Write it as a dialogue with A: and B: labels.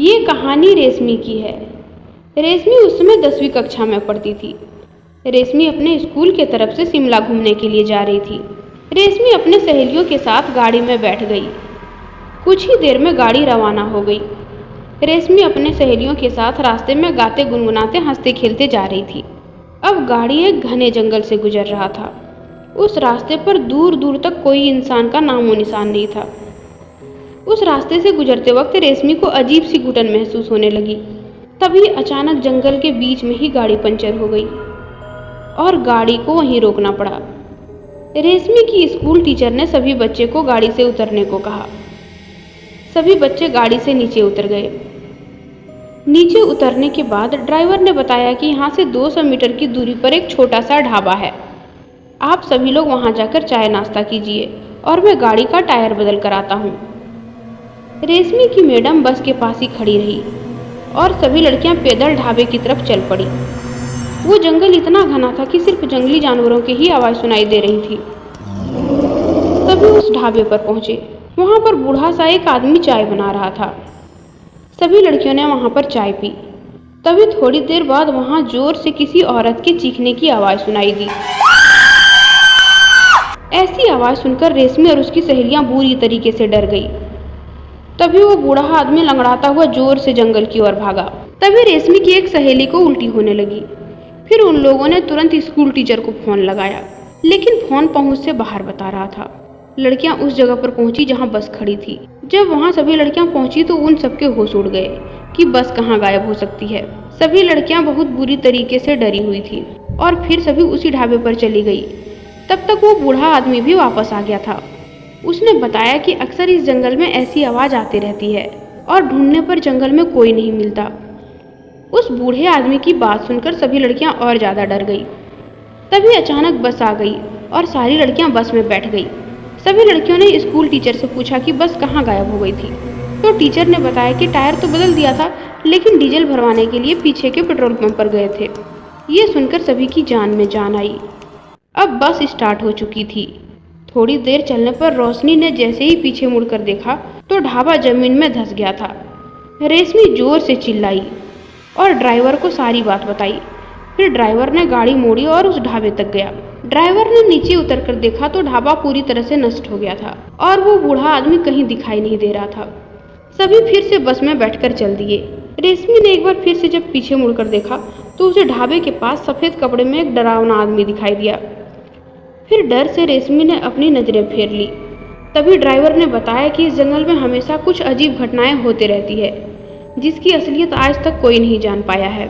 A: ये कहानी रेशमी की है। रेशमी उस समय 10वीं कक्षा में पढ़ती थी। रेशमी अपने स्कूल के तरफ से शिमला घूमने के लिए जा रही थी। रेशमी अपने सहेलियों के साथ गाड़ी में बैठ गई। कुछ ही देर में गाड़ी रवाना हो गई। रेशमी अपने सहेलियों के साथ रास्ते में गाते गुनगुनाते हंसते खेलते जा रही थी। अब गाड़ी एक घने जंगल से गुजर रहा था। उस रास्ते पर दूर दूर तक कोई इंसान का नामो निशान नहीं था। उस रास्ते से गुजरते वक्त रेशमी को अजीब सी घुटन महसूस होने लगी। तभी अचानक जंगल के बीच में ही गाड़ी पंचर हो गई और गाड़ी को वहीं रोकना पड़ा। रेशमी की स्कूल टीचर ने सभी बच्चे को गाड़ी से उतरने को कहा। सभी बच्चे गाड़ी से नीचे उतर गए। नीचे उतरने के बाद ड्राइवर ने बताया कि यहाँ से 200 मीटर की दूरी पर एक छोटा सा ढाबा है। आप सभी लोग वहाँ जाकर चाय नाश्ता कीजिए और मैं गाड़ी का टायर बदल कर आता हूँ। रेशमी की मैडम बस के पास ही खड़ी रही और सभी लड़कियां पैदल ढाबे की तरफ चल पड़ी। वो जंगल इतना घना था कि सिर्फ जंगली जानवरों की ही आवाज़ सुनाई दे रही थी। तभी उस ढाबे पर पहुंचे। वहां पर बूढ़ा सा एक आदमी चाय बना रहा था। सभी लड़कियों ने वहां पर चाय पी। तभी थोड़ी देर बाद वहां जोर से किसी औरत के चीखने की आवाज़ सुनाई दी। ऐसी आवाज़ सुनकर रेशमी और उसकी सहेलियां बुरी तरीके से डर गई। तभी वो बूढ़ा आदमी लंगड़ाता हुआ जोर से जंगल की ओर भागा। तभी रेशमी की एक सहेली को उल्टी होने लगी। फिर उन लोगों ने तुरंत स्कूल टीचर को फोन लगाया, लेकिन फोन पहुंच से बाहर बता रहा था। लड़कियां उस जगह पर पहुंची जहां बस खड़ी थी। जब वहां सभी लड़कियां पहुंची तो उन सबके होश उड़ गए कि बस कहां गायब हो सकती है। सभी लड़कियां बहुत बुरी तरीके से डरी हुई थी और फिर सभी उसी ढाबे पर चली गई। तब तक वो बूढ़ा आदमी भी वापस आ गया था। उसने बताया कि अक्सर इस जंगल में ऐसी आवाज़ आती रहती है और ढूंढने पर जंगल में कोई नहीं मिलता। उस बूढ़े आदमी की बात सुनकर सभी लड़कियां और ज़्यादा डर गई। तभी अचानक बस आ गई और सारी लड़कियां बस में बैठ गई। सभी लड़कियों ने स्कूल टीचर से पूछा कि बस कहाँ गायब हो गई थी। तो टीचर ने बताया कि टायर तो बदल दिया था, लेकिन डीजल भरवाने के लिए पीछे के पेट्रोल पंप पर गए थे। ये सुनकर सभी की जान में जान आई। अब बस स्टार्ट हो चुकी थी। थोड़ी देर चलने पर रोशनी ने जैसे ही पीछे मुड़कर देखा तो ढाबा जमीन में धंस गया था। रेशमी जोर से चिल्लाई और ड्राइवर को सारी बात बताई। फिर ड्राइवर ने गाड़ी मोड़ी और उस ढाबे तक गया। ड्राइवर ने नीचे उतरकर देखा तो ढाबा पूरी तरह से नष्ट हो गया था और वो बूढ़ा आदमी कहीं दिखाई नहीं दे रहा था। सभी फिर से बस में बैठकर चल दिए। रेशमी ने एक बार फिर से जब पीछे मुड़कर देखा तो उसे ढाबे के पास सफ़ेद कपड़े में एक डरावना आदमी दिखाई दिया। फिर डर से रेशमी ने अपनी नज़रें फेर ली। तभी ड्राइवर ने बताया कि इस जंगल में हमेशा कुछ अजीब घटनाएं होती रहती है, जिसकी असलियत आज तक कोई नहीं जान पाया है।